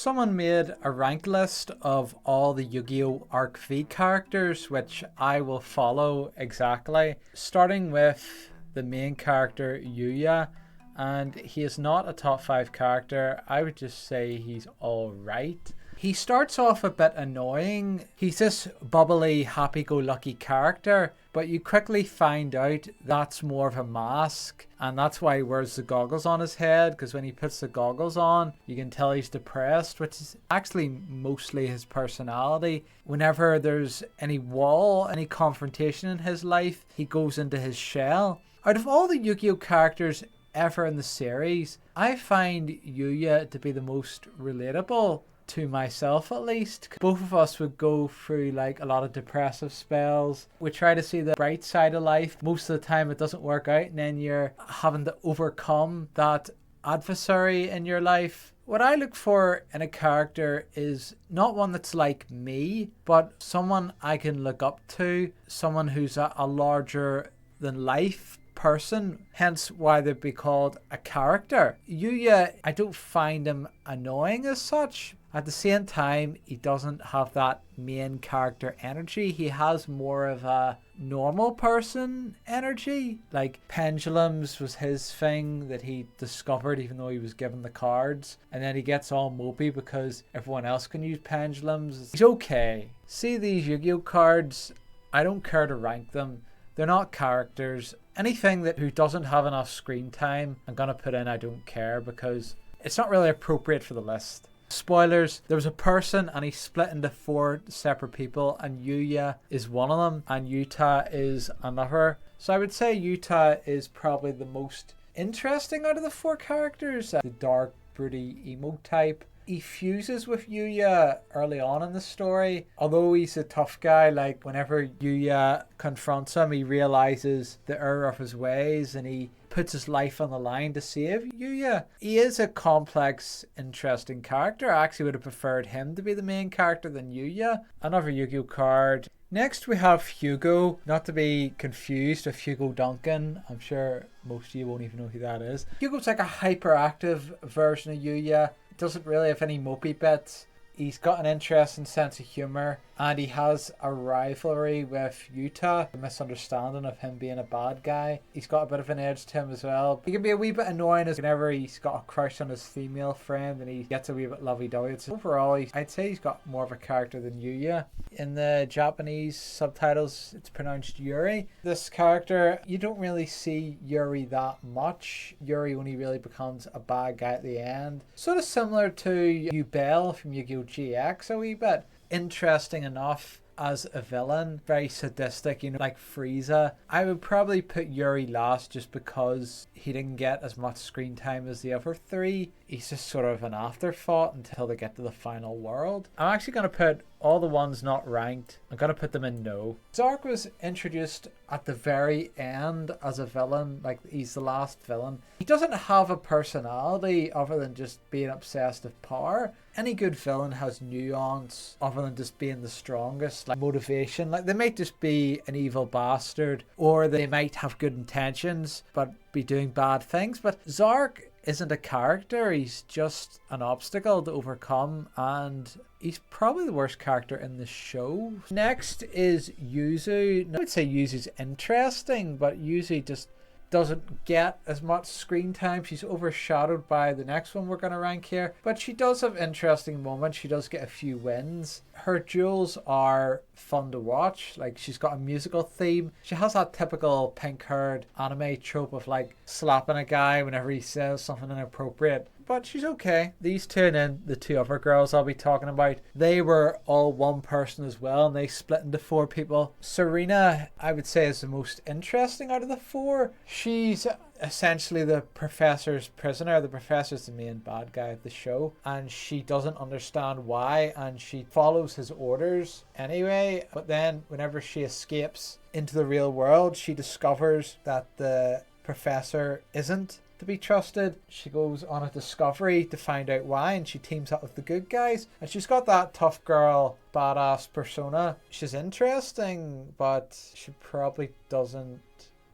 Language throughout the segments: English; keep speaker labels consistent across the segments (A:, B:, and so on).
A: Someone made a rank list of all the Yu-Gi-Oh! Arc V characters, which I will follow exactly, starting with the main character Yuya, and he is not a top 5 character. I would just say he's alright. He starts off a bit annoying. He's this bubbly, happy-go-lucky character, but you quickly find out that's more of a mask, and that's why he wears the goggles on his head, because when he puts the goggles on, you can tell he's depressed, which is actually mostly his personality. Whenever there's any wall, any confrontation in his life, he goes into his shell. Out of all the Yu-Gi-Oh! Characters ever in the series, I find Yuya to be the most relatable. To myself at least. Both of us would go through like a lot of depressive spells. We try to see the bright side of life. Most of the time it doesn't work out, and then you're having to overcome that adversary in your life. What I look for in a character is not one that's like me, but someone I can look up to, someone who's a larger than life person, hence why they'd be called a character. Yuya, I don't find him annoying as such. At the same time, he doesn't have that main character energy. He has more of a normal person energy. Like pendulums was his thing that he discovered even though he was given the cards. And then he gets all mopey because everyone else can use pendulums. He's okay. See these Yu-Gi-Oh! Cards, I don't care to rank them. They're not characters. Anything that who doesn't have enough screen time, I'm going to put in I don't care because it's not really appropriate for the list. Spoilers, there was a person and he split into 4 separate people, and Yuya is one of them and Yuta is another. So I would say Yuta is probably the most interesting out of the 4 characters. The dark, broody, emo type. He fuses with Yuya early on in the story. Although he's a tough guy, like whenever Yuya confronts him, he realizes the error of his ways and he puts his life on the line to save Yuya. He is a complex, interesting character. I actually would have preferred him to be the main character than Yuya. Another Yu-Gi-Oh! Card. Next we have Hugo, not to be confused with Hugo Duncan. I'm sure most of you won't even know who that is. Hugo's like a hyperactive version of Yuya. Doesn't really have any mopey bits. He's got an interesting sense of humour, and he has a rivalry with Yuta, a misunderstanding of him being a bad guy. He's got a bit of an edge to him as well. He can be a wee bit annoying as whenever he's got a crush on his female friend and he gets a wee bit lovey-dovey. So overall, I'd say he's got more of a character than Yuya. In the Japanese subtitles, it's pronounced Yuri. This character, you don't really see Yuri that much. Yuri only really becomes a bad guy at the end. Sort of similar to Yubel from Yu-Gi-Oh! GX a wee bit. Interesting enough as a villain, very sadistic, you know, like Frieza. I would probably put Yuri last just because he didn't get as much screen time as the other 3. He's just sort of an afterthought until they get to the final world. I'm actually going to put all the ones not ranked, I'm going to put them in no. Zark was introduced at the very end as a villain, like he's the last villain. He doesn't have a personality other than just being obsessed with power. Any good villain has nuance other than just being the strongest, like motivation. Like they might just be an evil bastard, or they might have good intentions but be doing bad things. But Zark isn't a character, he's just an obstacle to overcome, and he's probably the worst character in the show. Next is Yuzu. I would say Yuzu's interesting, but Yuzu just doesn't get as much screen time. She's overshadowed by the next one we're going to rank here, but she does have interesting moments. She does get a few wins. Her duels are fun to watch. Like she's got a musical theme. She has that typical pink-haired anime trope of like slapping a guy whenever he says something inappropriate. But she's okay. These 2 and then the 2 other girls I'll be talking about, they were all one person as well, and they split into 4 people. Serena, I would say, is the most interesting out of the 4. She's essentially the professor's prisoner. The professor's the main bad guy of the show, and she doesn't understand why, and she follows his orders anyway. But then whenever she escapes into the real world, she discovers that the professor isn't to be trusted. She goes on a discovery to find out why, and she teams up with the good guys, and she's got that tough girl badass persona. She's interesting, but she probably doesn't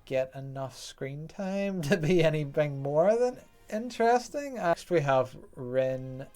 A: get enough screen time to be anything more than interesting. Next we have Rin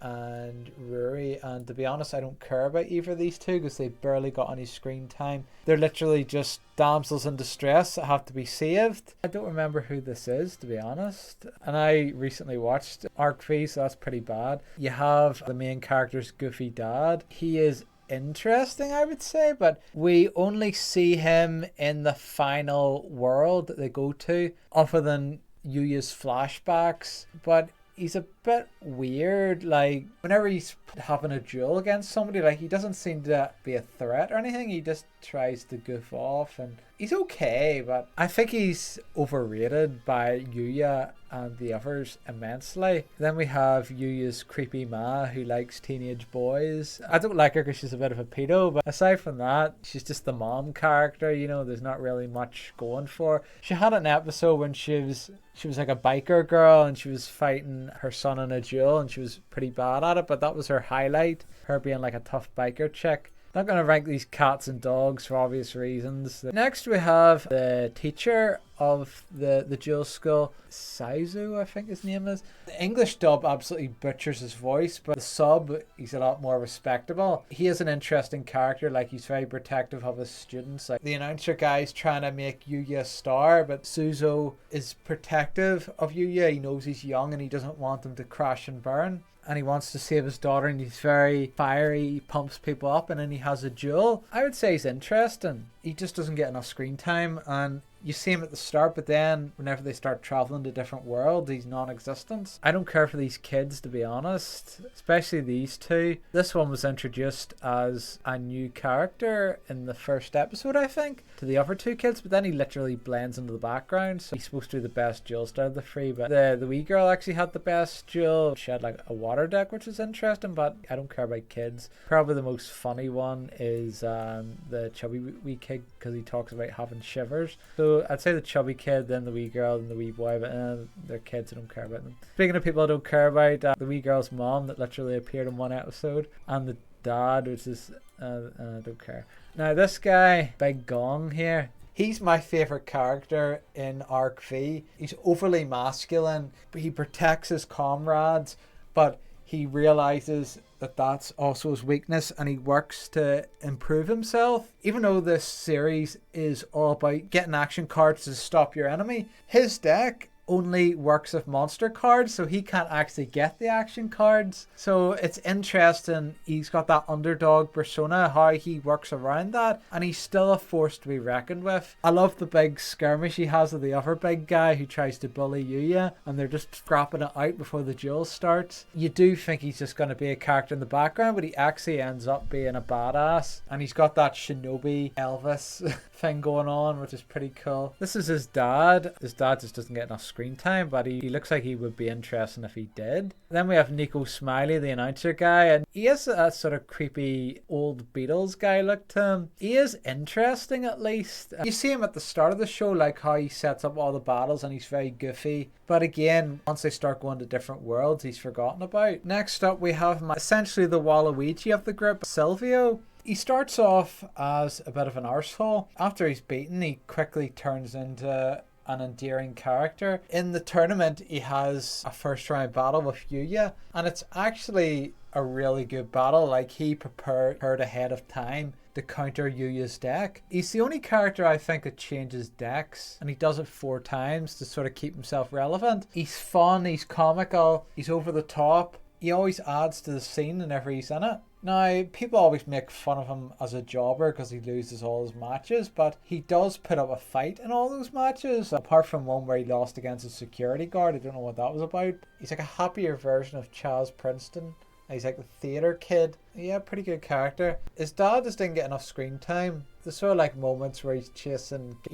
A: and Ruri, and to be honest I don't care about either of these two because they barely got any screen time. They're literally just damsels in distress that have to be saved. I don't remember who this is, to be honest, and I recently watched Arc V, so that's pretty bad. You have the main character's goofy dad. He is interesting, I would say, but we only see him in the final world that they go to other than Yuya's flashbacks, but he's a bit weird. Like, whenever he's having a duel against somebody, like, he doesn't seem to be a threat or anything. He just tries to goof off, and he's okay, but I think he's overrated by Yuya and the others immensely. Then we have Yuya's creepy ma who likes teenage boys. I don't like her because she's a bit of a pedo, but aside from that, she's just the mom character, you know. There's not really much going for her. She had an episode when she was like a biker girl and she was fighting her son in a duel, and she was pretty bad at it, but that was her highlight, her being like a tough biker chick. Not going to rank these cats and dogs for obvious reasons. Next we have the teacher of the duel school, Xyz, I think his name is. The English dub absolutely butchers his voice, but the sub, he's a lot more respectable. He is an interesting character, like he's very protective of his students. Like the announcer guy's trying to make Yuya a star, but Suzo is protective of Yuya. He knows he's young and he doesn't want him to crash and burn. And he wants to save his daughter, and he's very fiery, he pumps people up, and then he has a duel. I would say he's interesting. He just doesn't get enough screen time, and you see him at the start, but then whenever they start traveling to different worlds, he's non-existent. I don't care for these kids, to be honest, especially these two. This one was introduced as a new character in the first episode, I think, to the other two kids, but then he literally blends into the background, so he's supposed to be the best duel star of the three. But the wee girl actually had the best duel. She had like a water deck, which is interesting, but I don't care about kids. Probably the most funny one is the chubby wee kid, because he talks about having shivers. So I'd say the chubby kid, then the wee girl, and the wee boy, but they're kids, I don't care about them. Speaking of people I don't care about, the wee girl's mom that literally appeared in one episode, and the dad, which is I don't care. Now this guy, Big Gong here, he's my favourite character in Arc V. He's overly masculine, but he protects his comrades, but he realizes that that's also his weakness, and he works to improve himself. Even though this series is all about getting action cards to stop your enemy, his deck only works with monster cards, so he can't actually get the action cards. So it's interesting, he's got that underdog persona, how he works around that, and he's still a force to be reckoned with. I love the big skirmish he has with the other big guy who tries to bully Yuya, and they're just scrapping it out before the duel starts. You do think he's just going to be a character in the background, but he actually ends up being a badass, and he's got that shinobi Elvis thing going on, which is pretty cool. This is his dad. His dad just doesn't get enough screen time, but he looks like he would be interesting if he did. Then we have Nico Smiley, the announcer guy, and he has a sort of creepy old Beatles guy look to him. He is interesting, at least. You see him at the start of the show, like how he sets up all the battles, and he's very goofy, but again, once they start going to different worlds, he's forgotten about. Next up we have essentially the Waluigi of the group, Silvio. He starts off as a bit of an arsehole. After he's beaten, he quickly turns into an endearing character. In the tournament, he has a first round battle with Yuya, and it's actually a really good battle. Like, he prepared her ahead of time to counter Yuya's deck. He's the only character I think that changes decks, and he does it 4 times to sort of keep himself relevant. He's fun, he's comical, he's over the top. He always adds to the scene whenever he's in it. Now, people always make fun of him as a jobber because he loses all his matches, but he does put up a fight in all those matches, apart from one where he lost against a security guard. I don't know what that was about. He's like a happier version of Chaz Princeton. He's like the theatre kid. Yeah, pretty good character. His dad just didn't get enough screen time. There's sort of like moments where he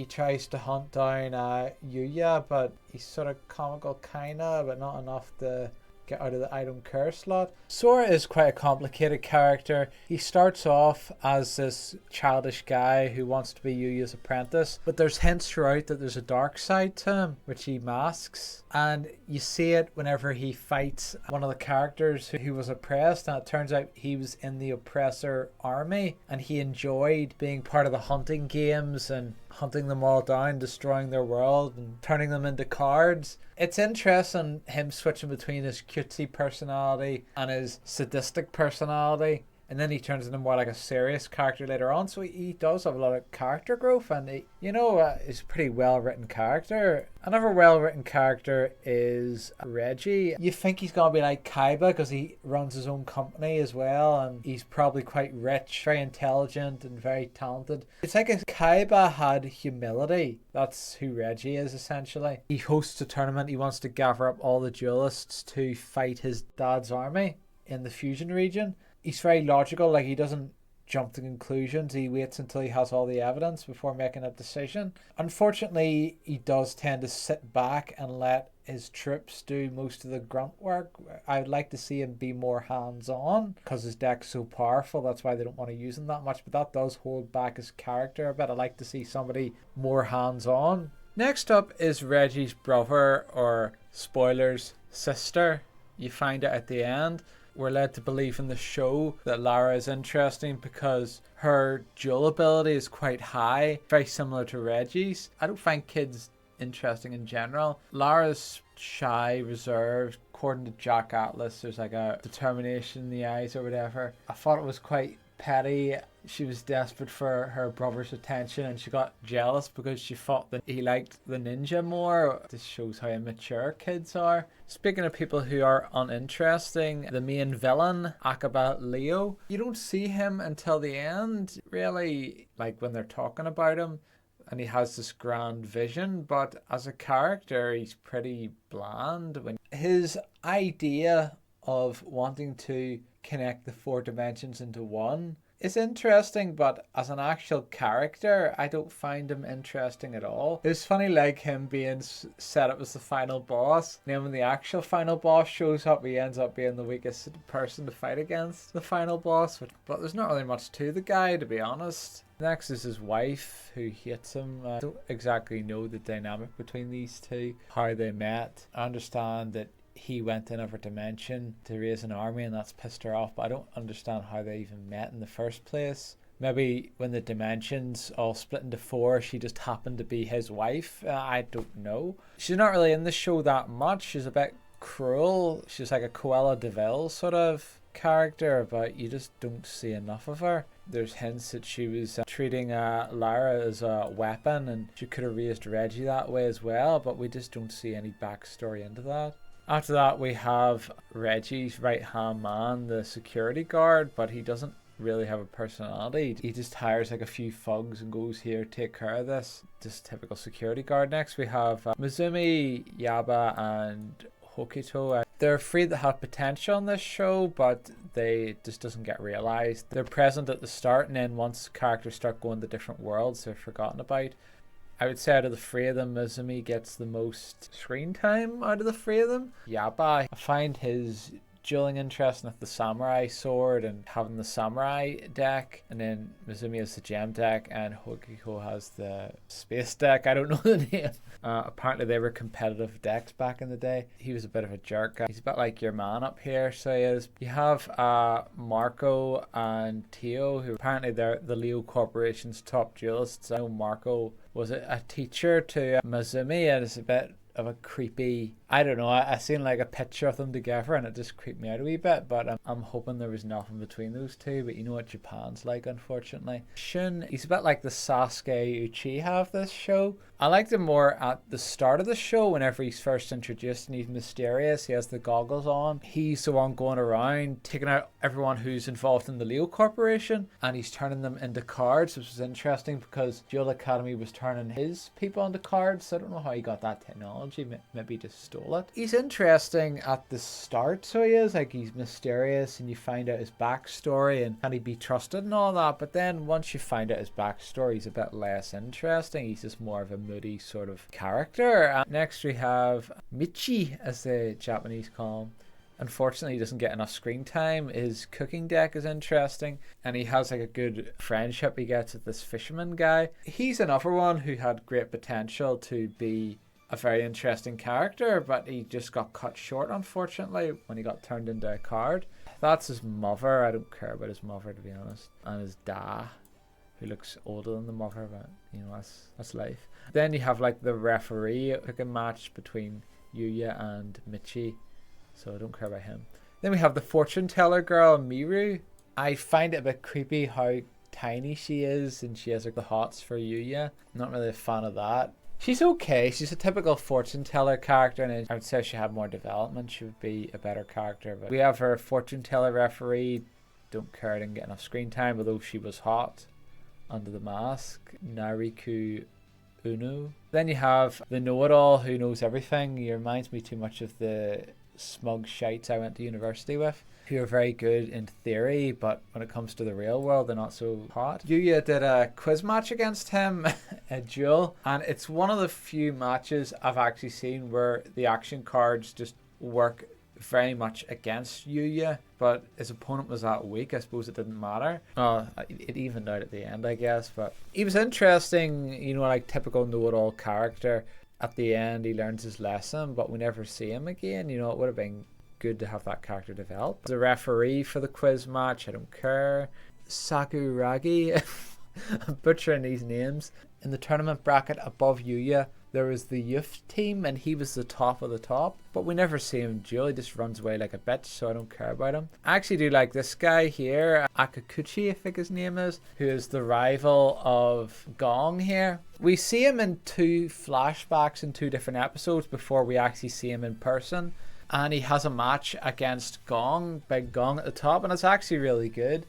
A: tries to hunt down Yuya, but he's sort of comical kinda, but not enough to get out of the I don't care slot. Sora is quite a complicated character. He starts off as this childish guy who wants to be Yuya's apprentice, but there's hints throughout that there's a dark side to him, which he masks, and you see it whenever he fights one of the characters who was oppressed, and it turns out he was in the oppressor army, and he enjoyed being part of the hunting games and hunting them all down, destroying their world and turning them into cards. It's interesting him switching between his cutesy personality and his sadistic personality, and then he turns into more like a serious character later on. So he does have a lot of character growth, and he's a pretty well-written character. Another well-written character is Reggie. You think he's going to be like Kaiba because he runs his own company as well, and he's probably quite rich, very intelligent, and very talented. It's like if Kaiba had humility. That's who Reggie is, essentially. He hosts a tournament. He wants to gather up all the duelists to fight his dad's army in the fusion region. He's very logical, like he doesn't jump to conclusions. He waits until he has all the evidence before making a decision. Unfortunately, he does tend to sit back and let his troops do most of the grunt work. I would like to see him be more hands-on because his deck's so powerful. That's why they don't want to use him that much, but that does hold back his character a bit. I'd like to see somebody more hands-on. Next up is Reggie's brother, or spoilers, sister. You find it at the end. We're led to believe in the show that Lara is interesting because her dual ability is quite high, very similar to Reggie's. I don't find kids interesting in general. Lara's shy, reserved. According to Jack Atlas, there's like a determination in the eyes or whatever. I thought it was quite petty. She was desperate for her brother's attention and she got jealous because she thought that he liked the ninja more. This shows how immature kids are. Speaking of people who are uninteresting, the main villain, Akaba Leo, you don't see him until the end, really, like when they're talking about him. And he has this grand vision, but as a character, he's pretty bland. His idea of wanting to connect the 4 dimensions into one is interesting, but as an actual character, I don't find him interesting at all. It's funny, like him being set up as the final boss. And then when the actual final boss shows up, he ends up being the weakest person to fight against the final boss. But there's not really much to the guy, to be honest. Next is his wife, who hates him. I don't exactly know the dynamic between these two, how they met. I understand that he went to another dimension to raise an army and that's pissed her off, but I don't understand how they even met in the first place. Maybe when the dimensions all split into 4, she just happened to be his wife. I don't know. She's not really in the show that much. She's a bit cruel. She's like a Cruella de Vil sort of character, but you just don't see enough of her. There's hints that she was treating Lara as a weapon, and she could have raised Reggie that way as well, but we just don't see any backstory into that. After that, we have Reggie's right-hand man, the security guard, but he doesn't really have a personality. He just hires like a few thugs and goes, here, take care of this. Just typical security guard. Next, we have Mizumi, Yaba, and Hokito. They're three that have potential on this show, but they just doesn't get realized. They're present at the start, and then once characters start going to different worlds, they're forgotten about. I would say out of the 3 of them, Mizumi gets the most screen time out of the 3 of them. Yaba, I find his dueling interesting with the samurai sword and having the samurai deck, and then Mizumi has the gem deck and Hokiko has the space deck. I don't know the name. Apparently they were competitive decks back in the day. He was a bit of a jerk. He's a bit like your man up here, so he is. You have Marco and Tio, who apparently they're the Leo Corporation's top duelists. I know Marco was a teacher to Mizumi, and it's a bit of a creepy, I don't know, I seen like a picture of them together and it just creeped me out a wee bit, but I'm hoping there was nothing between those two, but you know what Japan's like, unfortunately. Shun, he's a bit like the Sasuke Uchiha of this show. I liked him more at the start of the show whenever he's first introduced and he's mysterious, he has the goggles on. He's the one going around taking out everyone who's involved in the Leo Corporation and he's turning them into cards, which was interesting because Duel Academy was turning his people into cards, so I don't know how he got that technology, maybe just stole it. He's interesting at the start, so he is, like he's mysterious and you find out his backstory and can he be trusted and all that, but then once you find out his backstory he's a bit less interesting. He's just more of a moody sort of character. Next we have Michi, as the Japanese call him. Unfortunately, he doesn't get enough screen time. His cooking deck is interesting, and he has like a good friendship he gets with this fisherman guy. He's another one who had great potential to be a very interesting character, but he just got cut short, unfortunately, when he got turned into a card. That's his mother. I don't care about his mother, to be honest. And his dad, who looks older than the mother, but you know, that's life. Then you have like the referee pick a match between Yuya and Michi, so I don't care about him. Then we have the fortune teller girl, Miru. I find it a bit creepy how tiny she is, and she has like the hots for Yuya. I'm not really a fan of that. She's okay. She's a typical fortune teller character, and I would say if she had more development, she would be a better character. But we have her fortune teller referee. Don't care, didn't get enough screen time, although she was hot under the mask. Nariku Uno. Then you have the know-it-all who knows everything. He reminds me too much of the smug shites I went to university with, who are very good in theory, but when it comes to the real world, they're not so hot. Yuya did a quiz match against him, a duel, and it's one of the few matches I've actually seen where the action cards just work very much against Yuya, but his opponent was that weak. I suppose it didn't matter. It evened out at the end, I guess, but he was interesting, you know, like typical know-it-all character. At the end, he learns his lesson, but we never see him again. You know, it would have been good to have that character develop. The referee for the quiz match, I don't care. Sakuragi, I'm butchering these names. In the tournament bracket above Yuya, there was the youth team, and he was the top of the top, but we never see him duel. He just runs away like a bitch, so I don't care about him. I actually do like this guy here, Akakuchi, I think his name is, who is the rival of Gong here. We see him in 2 flashbacks in 2 different episodes before we actually see him in person, and he has a match against Gong, Big Gong at the top, and it's actually really good.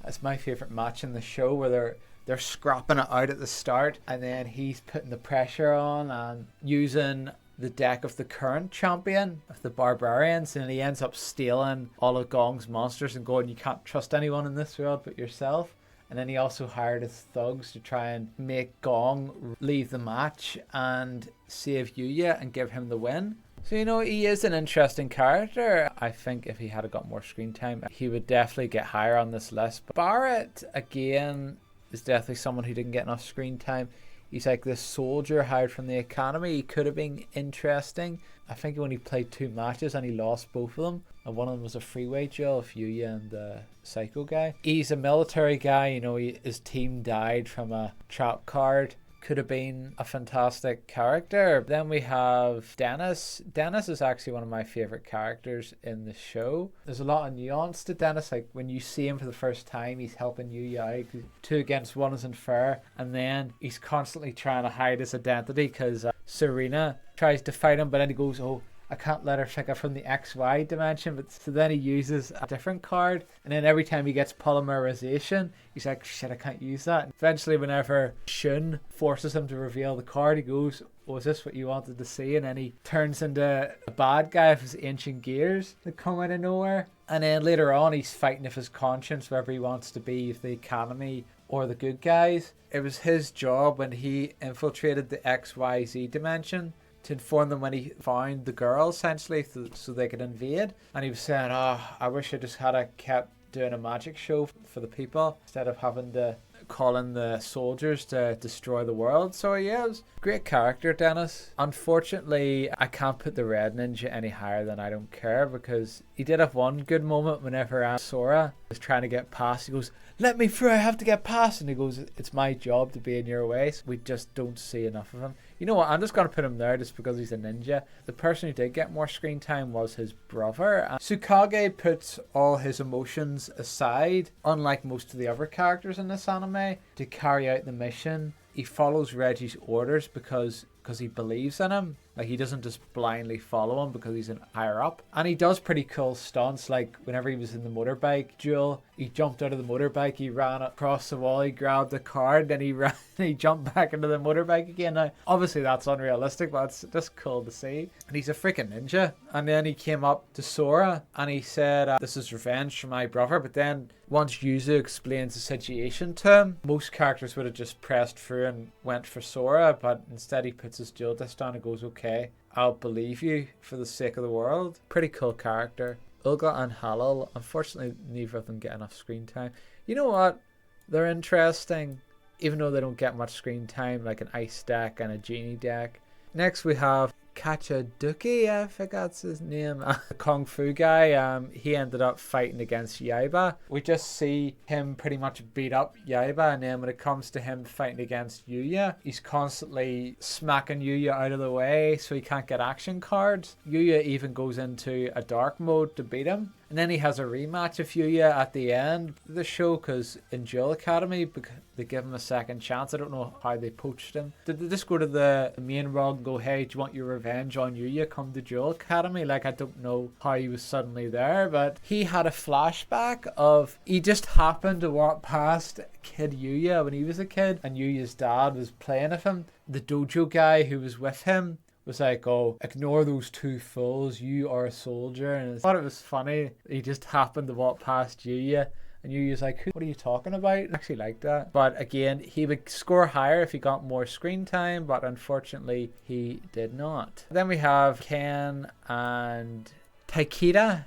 A: It's my favourite match in the show, where they're scrapping it out at the start, and then he's putting the pressure on and using the deck of the current champion of the Barbarians, and he ends up stealing all of Gong's monsters and going, you can't trust anyone in this world but yourself. And then he also hired his thugs to try and make Gong leave the match and save Yuya and give him the win. So, you know, he is an interesting character. I think if he had got more screen time, he would definitely get higher on this list. But Barrett, again, is definitely someone who didn't get enough screen time. He's like this soldier hired from the academy. He could have been interesting. I think he only played 2 matches and he lost both of them. And one of them was a freeway duel of Yuya and the Psycho guy. He's a military guy. You know, his team died from a trap card. Could have been a fantastic character. Then we have Dennis. Dennis is actually one of my favorite characters in the show. There's a lot of nuance to Dennis. Like when you see him for the first time, he's helping Yuya out. 2 against 1 isn't fair. And then he's constantly trying to hide his identity because Serena tries to fight him, but then he goes, oh, I can't let her pick up from the XY dimension. But so then he uses a different card, and then every time he gets polymerization, he's like, shit, I can't use that. And eventually, whenever Shun forces him to reveal the card, he goes, oh, is this what you wanted to see? And then he turns into a bad guy with his ancient gears that come out of nowhere. And then later on, he's fighting with his conscience, whether he wants to be with the academy or the good guys. It was his job when he infiltrated the XYZ dimension to inform them when he found the girl, essentially, so they could invade. And he was saying, oh, I wish I just had kept doing a magic show for the people instead of having to call in the soldiers to destroy the world. So yeah, it was a great character, Dennis. Unfortunately, I can't put the Red Ninja any higher than I Don't Care, because he did have one good moment whenever Sora was trying to get past. He goes, let me through, I have to get past. And he goes, it's my job to be in your way. So we just don't see enough of him. You know what, I'm just going to put him there just because he's a ninja. The person who did get more screen time was his brother. Tsukage puts all his emotions aside, unlike most of the other characters in this anime, to carry out the mission. He follows Reggie's orders because he believes in him. Like, he doesn't just blindly follow him because he's an higher up. And he does pretty cool stunts, like whenever he was in the motorbike duel, he jumped out of the motorbike, he ran across the wall, he grabbed the card, then he ran, he jumped back into the motorbike again. Now, obviously that's unrealistic, but it's just cool to see. And he's a freaking ninja. And then he came up to Sora and he said, this is revenge for my brother. But then once Yuzu explains the situation to him, most characters would have just pressed through and went for Sora, but instead he puts his duel disc down and goes, okay, I'll believe you for the sake of the world. Pretty cool character. Ulga and Halal, unfortunately neither of them get enough screen time. You know what? They're interesting, even though they don't get much screen time, like an ice deck and a genie deck. Next we have Kachaduki, I think that's his name. The Kung Fu guy, he ended up fighting against Yaiba. We just see him pretty much beat up Yaiba, and then when it comes to him fighting against Yuya, he's constantly smacking Yuya out of the way so he can't get action cards. Yuya even goes into a dark mode to beat him. And then he has a rematch of Yuya at the end of the show, because in Jewel Academy, they give him a second chance. I don't know how they poached him. Did they just go to the main world and go, hey, do you want your revenge on Yuya? Come to Jewel Academy? Like, I don't know how he was suddenly there, but he had a flashback of he just happened to walk past kid Yuya when he was a kid, and Yuya's dad was playing with him. The dojo guy who was with him was like, oh, ignore those two fools, you are a soldier. And I thought it was funny. He just happened to walk past Yuya, and Yuya's like, what are you talking about? I actually like that. But again, he would score higher if he got more screen time, but unfortunately he did not. Then we have Ken and Taikita.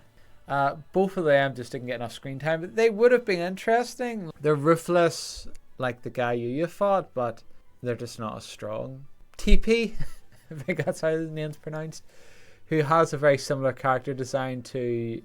A: Both of them just didn't get enough screen time, but they would have been interesting. They're ruthless like the guy Yuya fought, but they're just not as strong. TP, I think that's how his name's pronounced, who has a very similar character design to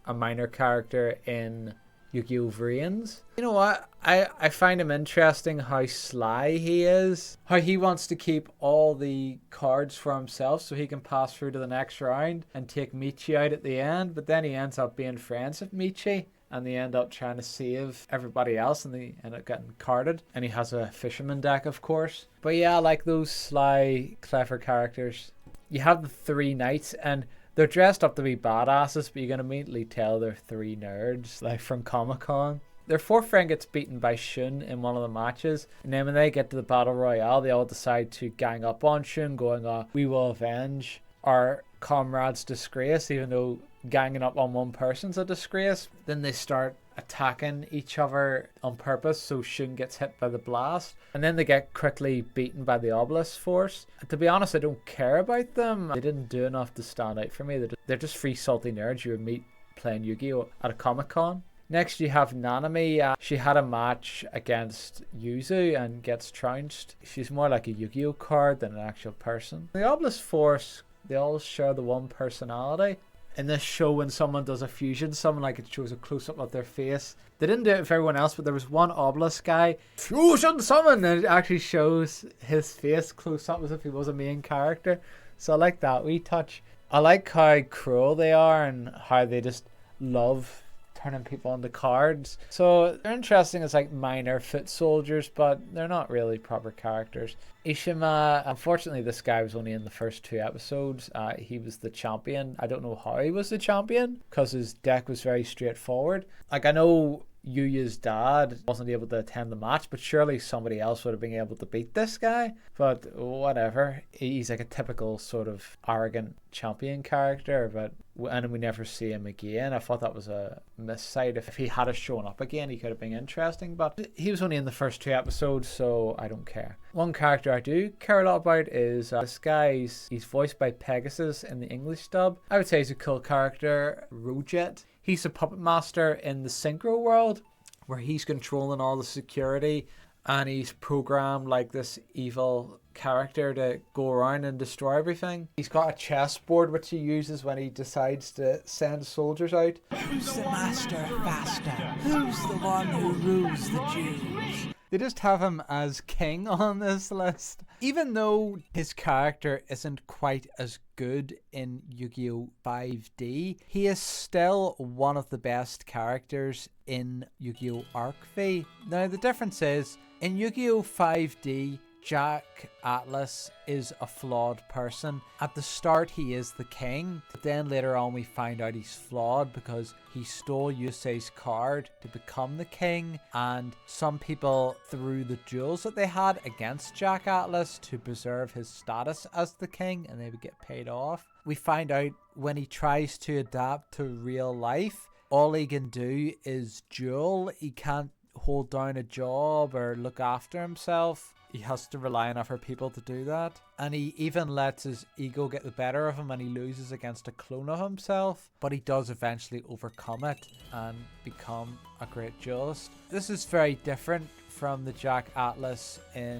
A: a minor character in Yu-Gi-Oh! VRAINS. You know what? I find him interesting how sly he is. How he wants to keep all the cards for himself so he can pass through to the next round and take Michi out at the end. But then he ends up being friends with Michi, and they end up trying to save everybody else, and they end up getting carded. And he has a fisherman deck, of course. But yeah, I like those sly, clever characters. You have the three knights, and they're dressed up to be badasses, but you can immediately tell they're three nerds, like from Comic-Con. Their fourth friend gets beaten by Shun in one of the matches, and then when they get to the Battle Royale, they all decide to gang up on Shun, going, we will avenge our comrade's disgrace, even though ganging up on one person's a disgrace. Then they start attacking each other on purpose, so Shun gets hit by the blast, and then they get quickly beaten by the Obelisk force. And to be honest, I don't care about them. They didn't do enough to stand out for me. They're just free salty nerds you would meet playing Yu-Gi-Oh! At a Comic-Con. Next you have Nanami. She had a match against Yuzu and gets trounced. She's more like a Yu-Gi-Oh! Card than an actual person. The Obelisk force, they all share the one personality. In this show, when someone does a fusion summon, like it shows a close-up of their face. They didn't do it for everyone else, but there was one Obelisk guy, fusion summon, and it actually shows his face close-up as if he was a main character. So I like that wee touch. I like how cruel they are and how they just love turning people into cards. So they're interesting as like minor foot soldiers, but they're not really proper characters. Ishima, unfortunately this guy was only in the first 2 episodes. He was the champion. I don't know how he was the champion, because his deck was very straightforward. Like, I know Yuya's dad wasn't able to attend the match, but surely somebody else would have been able to beat this guy. But whatever, he's like a typical sort of arrogant champion character, and we never see him again. I thought that was a missight. If he had shown up again, he could have been interesting, but he was only in the first 2 episodes, so I don't care. One character I do care a lot about is this guy. He's voiced by Pegasus in the English dub. I would say he's a cool character. Rojet. He's a puppet master in the Synchro world, where he's controlling all the security, and he's programmed like this evil character to go around and destroy everything. He's got a chessboard which he uses when he decides to send soldiers out.
B: Who's the master faster? Who's the one who rules the Jews?
A: They just have him as king on this list. Even though his character isn't quite as good in Yu-Gi-Oh! 5D, he is still one of the best characters in Yu-Gi-Oh! Arc V. Now the difference is, in Yu-Gi-Oh! 5D, Jack Atlas is a flawed person. At the start he is the king, but then later on we find out he's flawed because he stole Yusei's card to become the king, and some people threw the jewels that they had against Jack Atlas to preserve his status as the king, and they would get paid off. We find out when he tries to adapt to real life, all he can do is duel. He can't hold down a job or look after himself. He has to rely on other people to do that. And he even lets his ego get the better of him, and he loses against a clone of himself. But he does eventually overcome it and become a great duelist. This is very different from the Jack Atlas in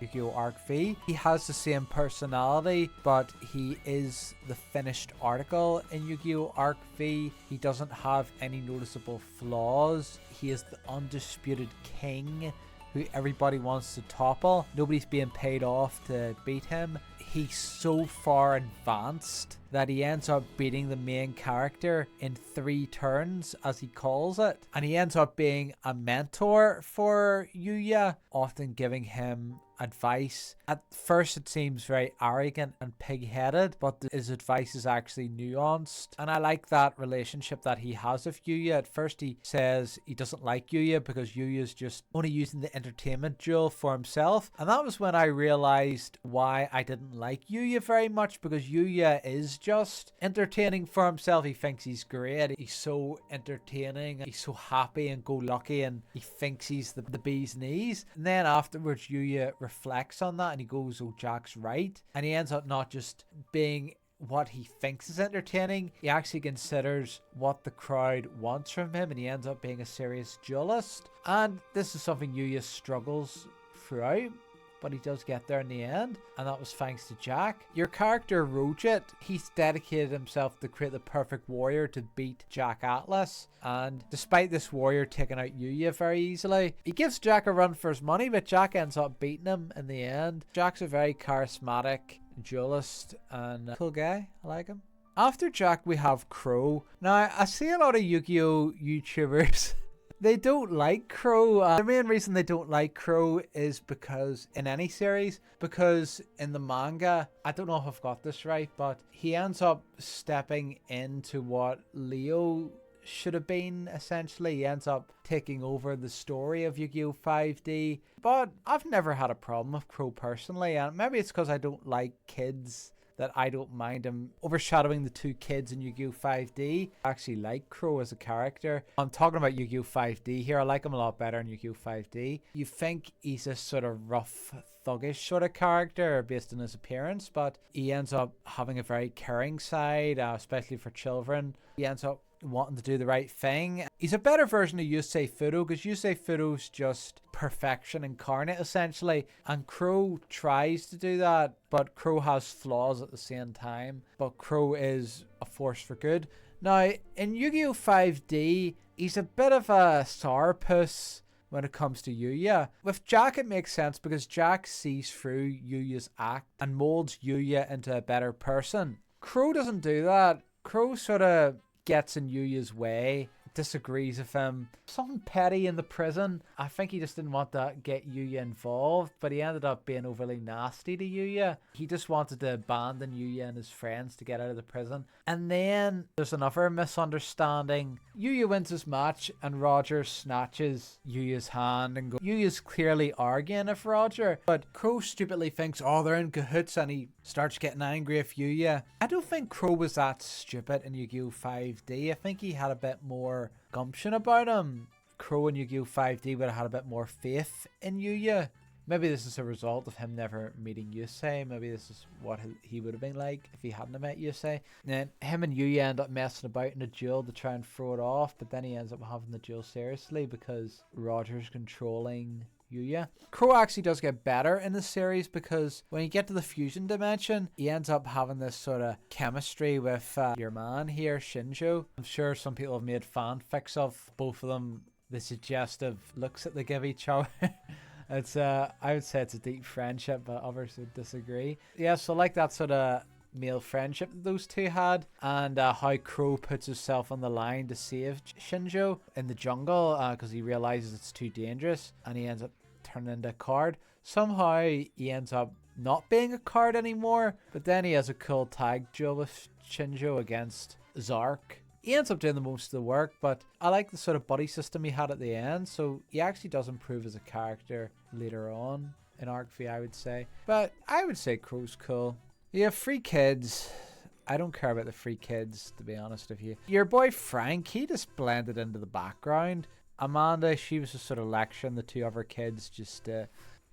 A: Yu-Gi-Oh! Arc V. He has the same personality, but he is the finished article in Yu-Gi-Oh! Arc V. He doesn't have any noticeable flaws. He is the undisputed king who everybody wants to topple. Nobody's being paid off to beat him. He's so far advanced that he ends up beating the main character in 3 turns, as he calls it. And he ends up being a mentor for Yuya, often giving him advice. At first it seems very arrogant and pig-headed, but his advice is actually nuanced. And I like that relationship that he has with Yuya. At first he says he doesn't like Yuya because Yuya's just only using the entertainment jewel for himself. And that was when I realized why I didn't like Yuya very much, because Yuya is just entertaining for himself. He thinks he's great. He's so entertaining. He's so happy and go lucky, and he thinks he's the bee's knees. And then afterwards Yuya reflects on that and he goes, oh, Jack's right. And he ends up not just being what he thinks is entertaining, he actually considers what the crowd wants from him, and he ends up being a serious duelist. And this is something Yuya struggles throughout, but he does get there in the end, and that was thanks to Jack. Your character Rojit, he's dedicated himself to create the perfect warrior to beat Jack Atlas, and despite this warrior taking out Yuya very easily, he gives Jack a run for his money, but Jack ends up beating him in the end. Jack's a very charismatic duelist and a cool guy. I like him. After Jack we have Crow. Now I see a lot of Yu-Gi-Oh! YouTubers they don't like Crow. The main reason they don't like Crow is because in any series, because in the manga, I don't know if I've got this right, but he ends up stepping into what Leo should have been. Essentially, he ends up taking over the story of Yu-Gi-Oh! 5D. But I've never had a problem with Crow personally, and maybe it's because I don't like kids that I don't mind him overshadowing the 2 kids in Yu-Gi-Oh! 5D. I actually like Crow as a character. I'm talking about Yu-Gi-Oh! 5D here. I like him a lot better in Yu-Gi-Oh! 5D. You think he's a sort of rough, thuggish sort of character based on his appearance, but he ends up having a very caring side, especially for children. He ends up wanting to do the right thing. He's a better version of Yusei Fudo, because Yusei Fudo's just perfection incarnate essentially, and Crow tries to do that, but Crow has flaws at the same time. But Crow is a force for good. Now in Yu-Gi-Oh! 5D, he's a bit of a sourpuss when it comes to Yuya. With Jack it makes sense because Jack sees through Yuya's act and molds Yuya into a better person. Crow doesn't do that. Crow sort of gets in Yuya's way, disagrees with him. Something petty in the prison. I think he just didn't want to get Yuya involved, but he ended up being overly nasty to Yuya. He just wanted to abandon Yuya and his friends to get out of the prison. And then there's another misunderstanding. Yuya wins his match and Roger snatches Yuya's hand and goes, Yuya's clearly arguing with Roger, but Crow stupidly thinks, oh, they're in cahoots, and he starts getting angry with Yuya. I don't think Crow was that stupid in Yu-Gi-Oh! 5D. I think he had a bit more gumption about him. Crow in Yu-Gi-Oh! 5D would have had a bit more faith in Yuya. Maybe this is a result of him never meeting Yusei. Maybe this is what he would have been like if he hadn't met Yusei. And then him and Yuya end up messing about in a duel to try and throw it off, but then he ends up having the duel seriously because Roger's controlling Yuya. Crow actually does get better in the series because when you get to the fusion dimension, he ends up having this sort of chemistry with your man here, Shinjo. I'm sure some people have made fanfics of both of them, the suggestive looks that they give each other. It's I would say it's a deep friendship, but others would disagree. Yeah, so like that sort of male friendship that those two had, and how Crow puts himself on the line to save Shinjo in the jungle because he realizes it's too dangerous, and he ends up turning into a card. Somehow he ends up not being a card anymore, but then he has a cool tag duel with Shinjo against Zark. He ends up doing the most of the work, but I like the sort of buddy system he had at the end, so he actually does improve as a character later on in Arc V, I would say. But I would say Crow's cool. You have 3 kids. I don't care about the 3 kids, to be honest with you. Your boy Frank, he just blended into the background. Amanda, she was just sort of lecturing the 2 other kids, just a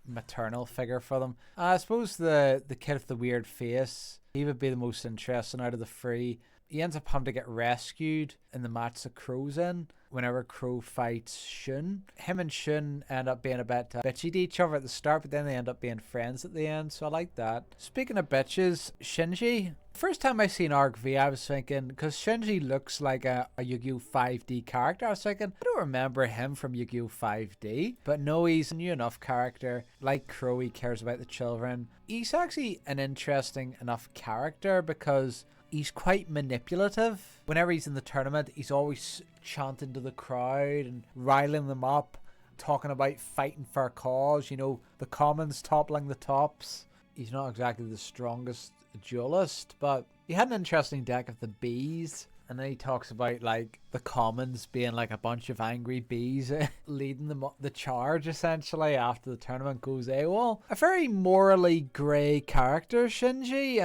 A: maternal figure for them. I suppose the kid with the weird face, he would be the most interesting out of the 3. he ends up having to get rescued in the match that Crow's in. Whenever Crow fights Shun, him and Shun end up being a bit bitchy to each other at the start, but then they end up being friends at the end, so I like that. Speaking of bitches, Shinji. First time I seen Arc V, I was thinking, because Shinji looks like a Yu-Gi-Oh! 5D character, I was thinking, I don't remember him from Yu-Gi-Oh! 5D. But no, he's a new enough character. Like Crow, he cares about the children. He's actually an interesting enough character because he's quite manipulative. Whenever he's in the tournament, he's always chanting to the crowd and riling them up, talking about fighting for a cause, you know, the commons toppling the tops. He's not exactly the strongest duelist, but he had an interesting deck of the bees. And then he talks about like the commons being like a bunch of angry bees leading the charge essentially after the tournament goes AWOL. A very morally grey character, Shinji.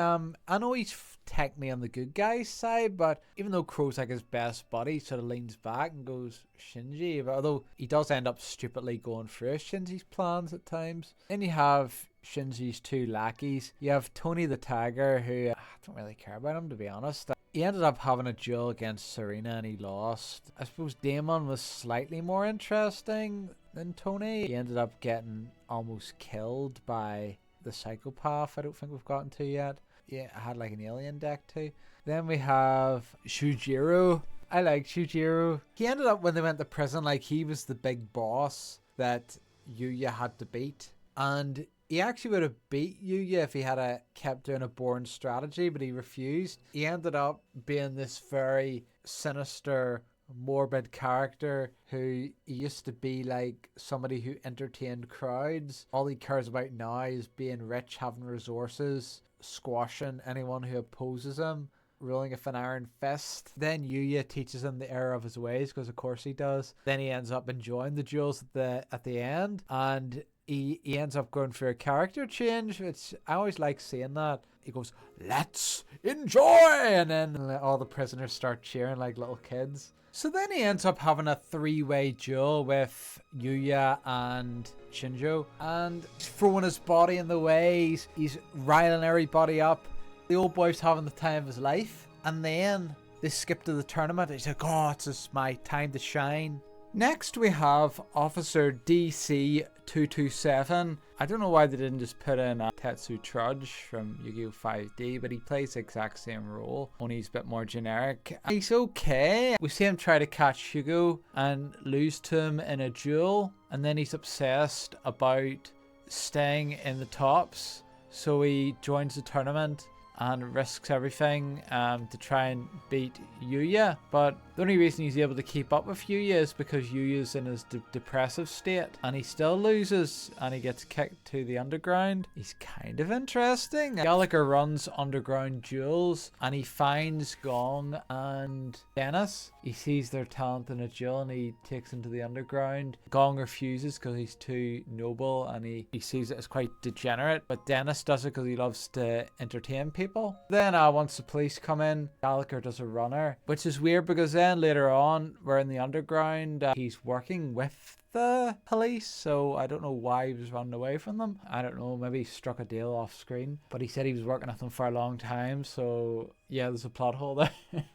A: I know he's technically on the good guy's side, but even though Crow's like his best buddy, he sort of leans back and goes Shinji. But although he does end up stupidly going through Shinji's plans at times. Then you have Shinji's two lackeys. You have Tony the Tiger, who I don't really care about him, to be honest. He ended up having a duel against Serena and he lost. I suppose Damon was slightly more interesting than Tony. He ended up getting almost killed by the Psychopath. I don't think we've gotten to yet. Yeah, I had like an alien deck too. Then we have Shujiro. I like Shujiro. He ended up, when they went to prison, like he was the big boss that Yuya had to beat. And he actually would have beat Yuya if he had kept doing a boring strategy, but he refused. He ended up being this very sinister, morbid character who he used to be like somebody who entertained crowds. All he cares about now is being rich, having resources, squashing anyone who opposes him, ruling with an iron fist. Then Yuya teaches him the error of his ways, because of course he does. Then he ends up enjoying the duels at the end, and he ends up going for a character change, which I always like seeing that. He goes, "Let's enjoy!" And then all the prisoners start cheering like little kids. So then he ends up having a three-way duel with Yuya and Shinjo, and he's throwing his body in the way, he's riling everybody up. The old boy's having the time of his life, and then they skip to the tournament. He's like, "Oh, it's just my time to shine." Next we have Officer DC227. I don't know why they didn't just put in Tetsu Trudge from Yu-Gi-Oh! 5D, but he plays the exact same role, only he's a bit more generic. He's okay. We see him try to catch Hugo and lose to him in a duel, and then he's obsessed about staying in the tops, so he joins the tournament and risks everything to try and beat Yuya. But the only reason he's able to keep up with Yuya is because Yuya's in his depressive state, and he still loses, and he gets kicked to the underground. He's kind of interesting. Gallagher runs underground duels, and he finds Gong and Dennis. He sees their talent in a duel, and he takes them to the underground. Gong refuses because he's too noble, and he sees it as quite degenerate, but Dennis does it because he loves to entertain people. Then once the police come in, Gallagher does a runner, which is weird because then later on we're in the underground. He's working with the police, so I don't know why he was running away from them. I don't know, maybe he struck a deal off screen, but he said he was working with them for a long time, so yeah, there's a plot hole there.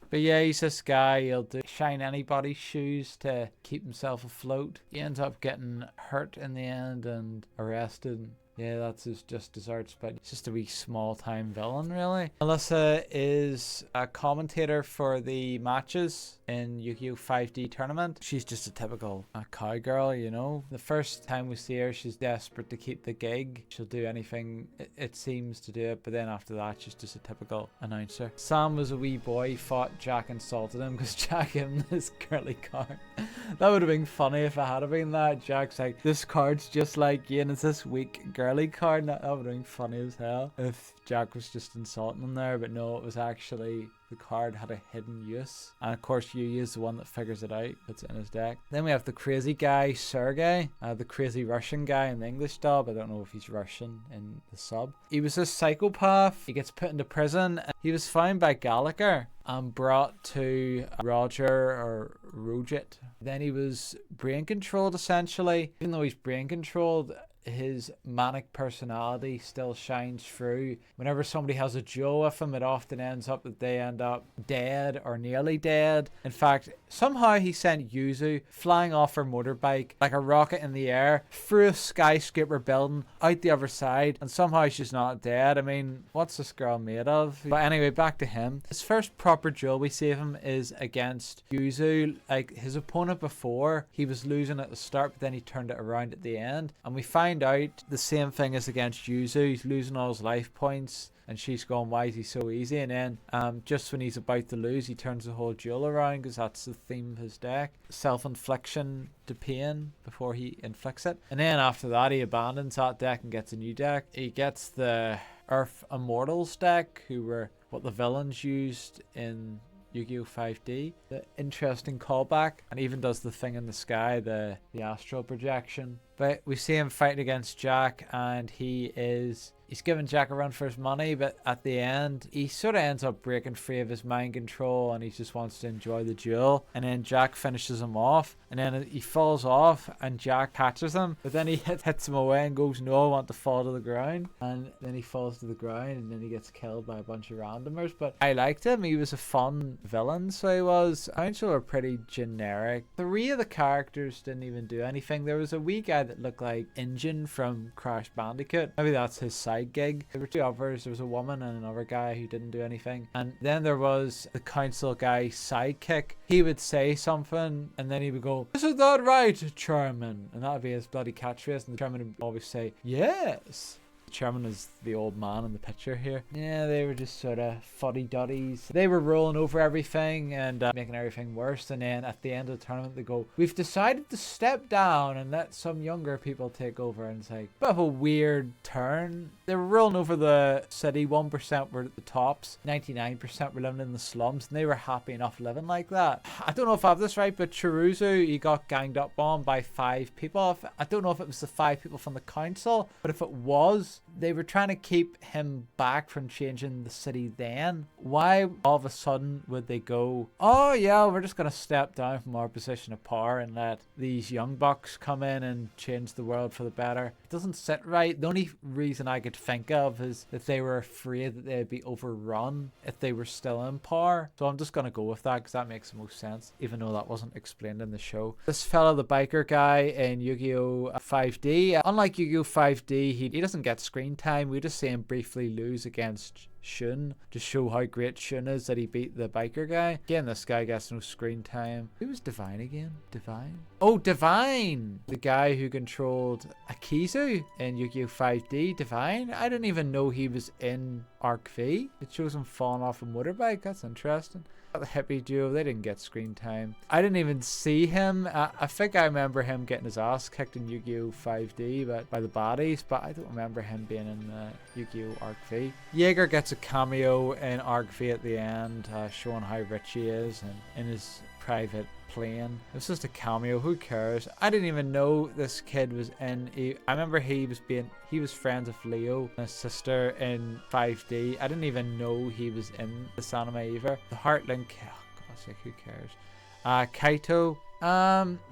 A: But yeah, he's this guy, he'll shine anybody's shoes to keep himself afloat. He ends up getting hurt in the end and arrested. Yeah, that's just his arts, but it's just a wee small-time villain, really. Melissa is a commentator for the matches in Yu-Gi-Oh! 5D tournament. She's just a typical cowgirl, you know. The first time we see her, she's desperate to keep the gig. She'll do anything it seems to do it, but then after that, she's just a typical announcer. Sam was a wee boy, thought Jack insulted him because Jack gave him this girly card. That would have been funny if it had been that. Jack's like, "This card's just like you, and it's this weak girly card." That would have been funny as hell if Jack was just insulting him there, but no, it was actually the card had a hidden use, and of course Yuya is the one that figures it out, puts it in his deck. Then we have the crazy guy Sergey, the crazy Russian guy in the English dub. I don't know if he's Russian in the sub. He was a psychopath. He gets put into prison. He was found by Gallagher and brought to Roger or Rojit. Then he was brain controlled essentially. Even though he's brain controlled, his manic personality still shines through. Whenever somebody has a duel with him, it often ends up that they end up dead or nearly dead. In fact, somehow he sent Yuzu flying off her motorbike like a rocket in the air through a skyscraper building out the other side, and somehow she's not dead. I mean, what's this girl made of? But anyway, back to him. His first proper duel we see of him is against Yuzu. Like, his opponent before, he was losing at the start, but then he turned it around at the end, and we find out the same thing as against Yuzu. He's losing all his life points, and she's going, why is he so easy? And then just when he's about to lose, he turns the whole duel around, because that's the theme of his deck. Self-infliction to pain before he inflicts it. And then after that, he abandons that deck and gets a new deck. He gets the Earth Immortals deck, who were what the villains used in Yu-Gi-Oh! 5D. The interesting callback, and even does the thing in the sky, the astral projection. But we see him fighting against Jack, and he's giving Jack a run for his money, but at the end, he sort of ends up breaking free of his mind control, and he just wants to enjoy the duel. And then Jack finishes him off, and then he falls off, and Jack catches him, but then he hits him away and goes, no, I want to fall to the ground. And then he falls to the ground, and then he gets killed by a bunch of randomers. But I liked him. He was a fun villain, so he was. Council were pretty generic. 3 of the characters didn't even do anything. There was a wee guy that looked like Injun from Crash Bandicoot. Maybe that's his side gig. There were 2 others. There was a woman and another guy who didn't do anything. And then there was the council guy's sidekick. He would say something, and then he would go, "Isn't that right, Chairman?" And that would be his bloody catchphrase, and the chairman would always say, "Yes." The chairman is the old man in the picture here. Yeah, they were just sort of fuddy-duddies. They were rolling over everything and making everything worse. And then at the end of the tournament, they go, "We've decided to step down and let some younger people take over." And it's like, bit of a weird turn. They were rolling over the city. 1% were at the tops. 99% were living in the slums. And they were happy enough living like that. I don't know if I have this right, but Chiruzu, he got ganged up on by 5 people. I don't know if it was the 5 people from the council, but if it was, they were trying to keep him back from changing the city then. Why all of a sudden would they go, "Oh yeah, we're just going to step down from our position of power and let these young bucks come in and change the world for the better"? It doesn't sit right. The only reason I could think of is that they were afraid that they'd be overrun if they were still in power. So I'm just going to go with that because that makes the most sense, even though that wasn't explained in the show. This fella, the biker guy in Yu-Gi-Oh! 5D, unlike Yu-Gi-Oh! 5D, he doesn't get screen time. We just see him briefly lose against Shun to show how great Shun is that he beat the biker guy. Again, this guy gets no screen time. Who was Divine again? Divine? Oh, Divine! The guy who controlled Akizu in Yu-Gi-Oh! 5D. Divine? I didn't even know he was in Arc V. It shows him falling off a motorbike. That's interesting. The hippie duo, they didn't get screen time. I didn't even see him. I think I remember him getting his ass kicked in Yu-Gi-Oh! 5D by the baddies, but I don't remember him being in Yu-Gi-Oh! Arc V. Jaeger gets a cameo in Arc V at the end, showing how rich he is and in his private plane. It's just a cameo. Who cares? I didn't even know this kid was in. I remember he was friends with Leo and his sister in 5D. I didn't even know he was in this anime either. The Heartlink. Oh God's sake, who cares? Kaito.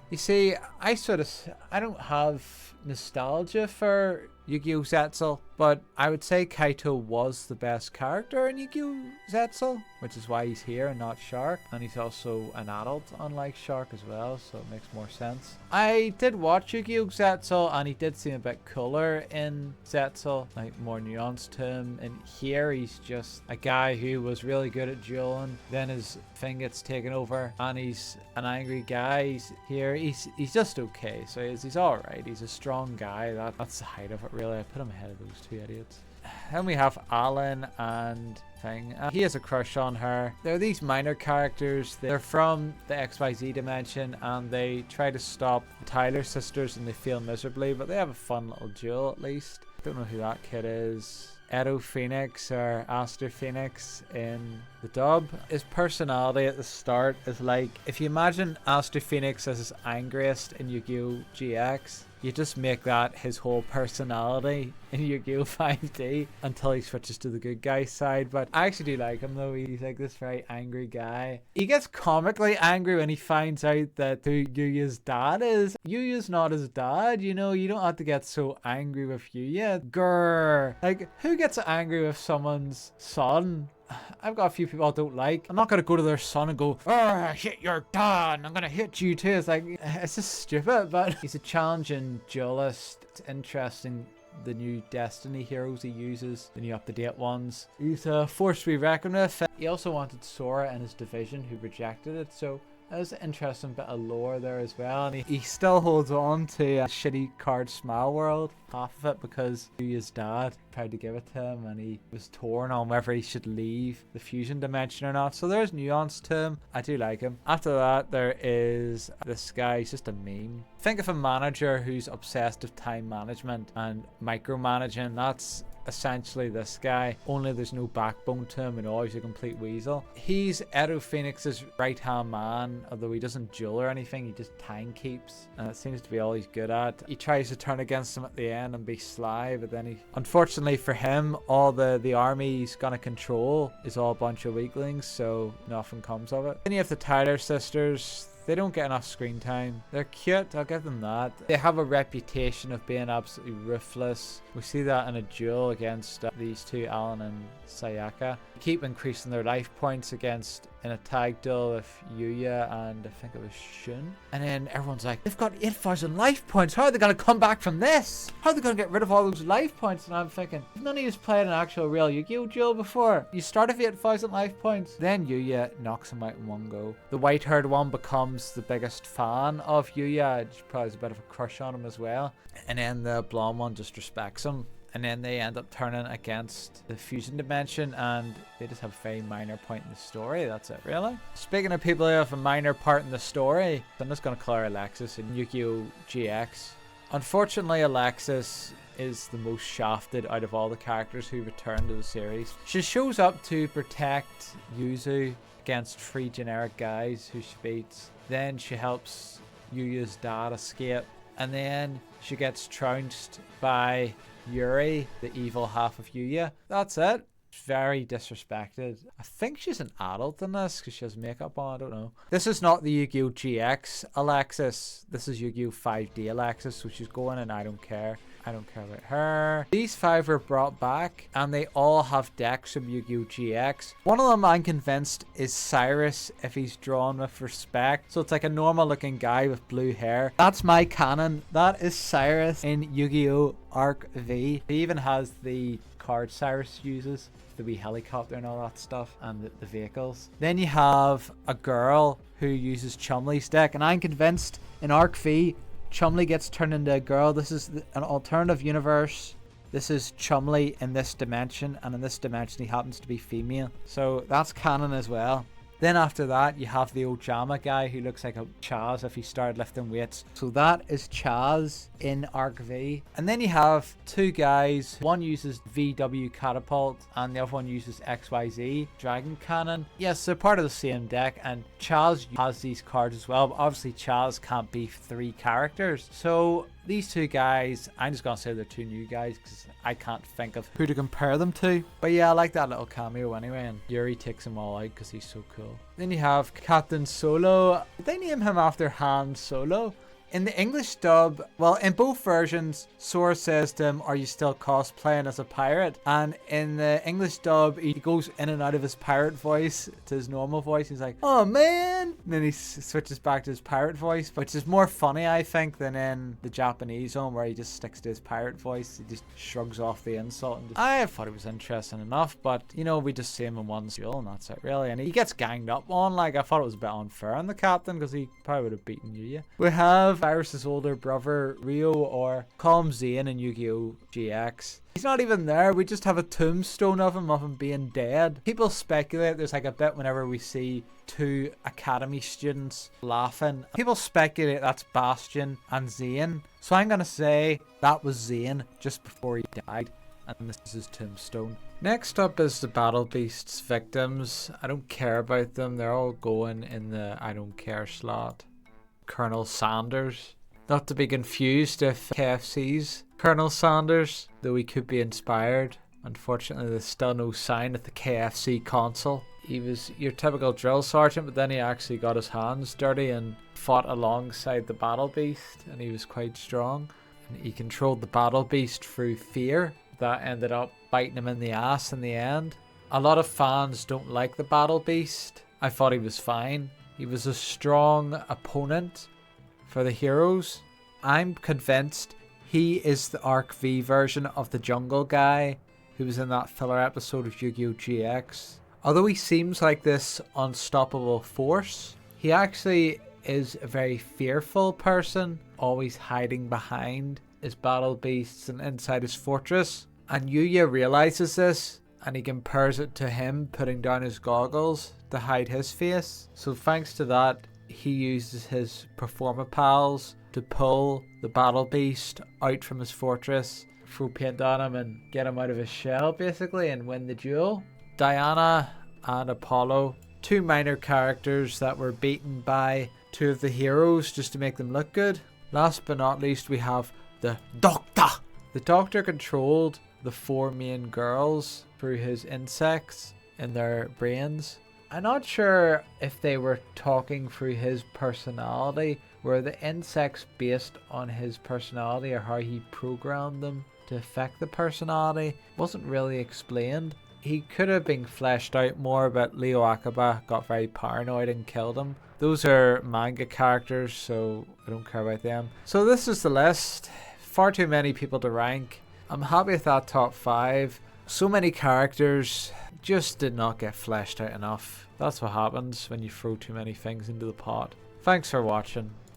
A: You see, I don't have nostalgia for Yu-Gi-Oh! ZEXAL, but I would say Kaito was the best character in Yu-Gi-Oh! ZEXAL, which is why he's here and not Shark, and he's also an adult unlike Shark as well, so it makes more sense. I did watch Yu-Gi-Oh! ZEXAL, and he did seem a bit cooler in ZEXAL, like more nuanced to him, and here he's just a guy who was really good at dueling, then his thing gets taken over, and he's an angry guy. He's just okay, so he's alright. He's a strong guy. That's the height of it, really. I put him ahead of those 2 idiots. Then we have Alan and Thing. He has a crush on her. They're these minor characters. They're from the XYZ dimension, and they try to stop the Tyler sisters, and they fail miserably, but they have a fun little duel at least. Don't know who that kid is. Edo Phoenix or Aster Phoenix in The dub, his personality at the start is like, if you imagine Astro Phoenix as his angriest in Yu-Gi-Oh! GX, you just make that his whole personality in Yu-Gi-Oh! 5D until he switches to the good guy side. But I actually do like him though. He's like this very angry guy. He gets comically angry when he finds out that who Yuya's dad is. Yuya's not his dad, you know. You don't have to get so angry with Yuya. Grrr. Like, who gets angry with someone's son? I've got a few people I don't like. I'm not going to go to their son and go, "I hit your dad, I'm going to hit you too." It's like, it's just stupid, but he's a challenging duelist. It's interesting, the new Destiny heroes he uses, the new up-to-date ones. He's a force to be reckoned with. He also wanted Sora in his division, who rejected it, so there's an interesting bit of lore there as well. And he still holds on to a shitty card Smile World, half of it because Yuya's dad tried to give it to him and he was torn on whether he should leave the fusion dimension or not. So there's nuance to him. I do like him. After that, there is this guy. He's just a meme. Think of a manager who's obsessed with time management and micromanaging. That's essentially this guy, only there's no backbone to him and all. He's a complete weasel. He's Edo Phoenix's right hand man, although he doesn't duel or anything, he just time keeps, and it seems to be all he's good at. He tries to turn against him at the end and be sly, but then unfortunately for him, all the army he's gonna control is all a bunch of weaklings, so nothing comes of it. Then you have the Tyler sisters. They don't get enough screen time. They're cute, I'll give them that. They have a reputation of being absolutely ruthless. We see that in a duel against these two, Alan and Sayaka. They keep increasing their life points against, in a tag duel with Yuya and I think it was Shun. And then everyone's like, they've got 8,000 life points. How are they going to come back from this? How are they going to get rid of all those life points? And I'm thinking, none of you's played an actual real Yu-Gi-Oh! Duel before. You start with 8,000 life points. Then Yuya knocks him out in one go. The white-haired one becomes the biggest fan of Yuya. She probably has a bit of a crush on him as well. And then the blonde one just respects him. And then they end up turning against the fusion dimension and they just have a very minor point in the story. That's it, really. Speaking of people who have a minor part in the story, I'm just going to call her Alexis in Yu-Gi-Oh! GX. Unfortunately, Alexis is the most shafted out of all the characters who return to the series. She shows up to protect Yuzu against 3 generic guys who she beats. Then she helps Yuya's dad escape. And then she gets trounced by Yuri, the evil half of Yuya. That's it. Very disrespected. I think she's an adult in this because she has makeup on. I don't know. This is not the Yu-Gi-Oh! GX Alexis. This is Yu-Gi-Oh! 5D Alexis. So she's going and I don't care. I don't care about her. These 5 were brought back and they all have decks from Yu-Gi-Oh! GX. One of them I'm convinced is Cyrus if he's drawn with respect. So it's like a normal looking guy with blue hair. That's my canon. That is Cyrus in Yu-Gi-Oh! Arc V. He even has the card Cyrus uses, the wee helicopter and all that stuff, and the vehicles. Then you have a girl who uses Chumley's deck, and I'm convinced in Arc V Chumley gets turned into a girl. This is an alternative universe. This is Chumley in this dimension, and in this dimension he happens to be female. So that's canon as well. Then after that, you have the Ojama guy who looks like a Chaz if he started lifting weights. So that is Chaz in Arc V. And then you have 2 guys. One uses VW Catapult and the other one uses XYZ Dragon Cannon. Yes, they're part of the same deck, and Chaz has these cards as well. But obviously Chaz can't be 3 characters. So these 2 guys, I'm just going to say they're 2 new guys because I can't think of who to compare them to. But yeah, I like that little cameo anyway, and Yuri takes them all out because he's so cool. Then you have Captain Solo. Did they name him after Han Solo? In the English dub, well, in both versions, Sora says to him, "Are you still cosplaying as a pirate?" And in the English dub, he goes in and out of his pirate voice to his normal voice. He's like, "Oh man!" And then he switches back to his pirate voice, which is more funny, I think, than in the Japanese one where he just sticks to his pirate voice. He just shrugs off the insult. And I thought it was interesting enough, but, you know, we just see him in one duel and that's it, really. And he gets ganged up on. Like, I thought it was a bit unfair on the captain because he probably would have beaten Yuya. We have Cyrus's older brother Rio, or call him Zane in Yu-Gi-Oh! GX. He's not even there. We just have a tombstone of him being dead. People speculate there's like a bit whenever we see 2 academy students laughing. People speculate that's Bastion and Zane. So I'm gonna say that was Zane just before he died, and this is his tombstone. Next up is the Battle Beast's victims. I don't care about them. They're all going in the I don't care slot. Colonel Sanders. Not to be confused with KFC's Colonel Sanders, though he could be inspired. Unfortunately, there's still no sign of the KFC console. He was your typical drill sergeant, but then he actually got his hands dirty and fought alongside the Battle Beast, and he was quite strong. And he controlled the Battle Beast through fear. That ended up biting him in the ass in the end. A lot of fans don't like the Battle Beast. I thought he was fine. He was a strong opponent for the heroes. I'm convinced he is the Arc V version of the jungle guy who was in that filler episode of Yu-Gi-Oh! GX. Although he seems like this unstoppable force, he actually is a very fearful person, always hiding behind his battle beasts and inside his fortress. And Yuya realizes this, and he compares it to him putting down his goggles to hide his face. So thanks to that, he uses his Performa Pals to pull the battle beast out from his fortress, throw paint on him and get him out of his shell basically and win the duel. Diana and Apollo, two minor characters that were beaten by two of the heroes just to make them look good. Last but not least, we have the Doctor. The Doctor controlled the four main girls through his insects in their brains. I'm not sure if they were talking through his personality. Were the insects based on his personality or how he programmed them to affect the personality? Wasn't really explained. He could have been fleshed out more, but Leo Akaba got very paranoid and killed him. Those are manga characters, so I don't care about them. So this is the list. Far too many people to rank. I'm happy with that top 5. So many characters just did not get fleshed out enough. That's what happens when you throw too many things into the pot. Thanks for watching.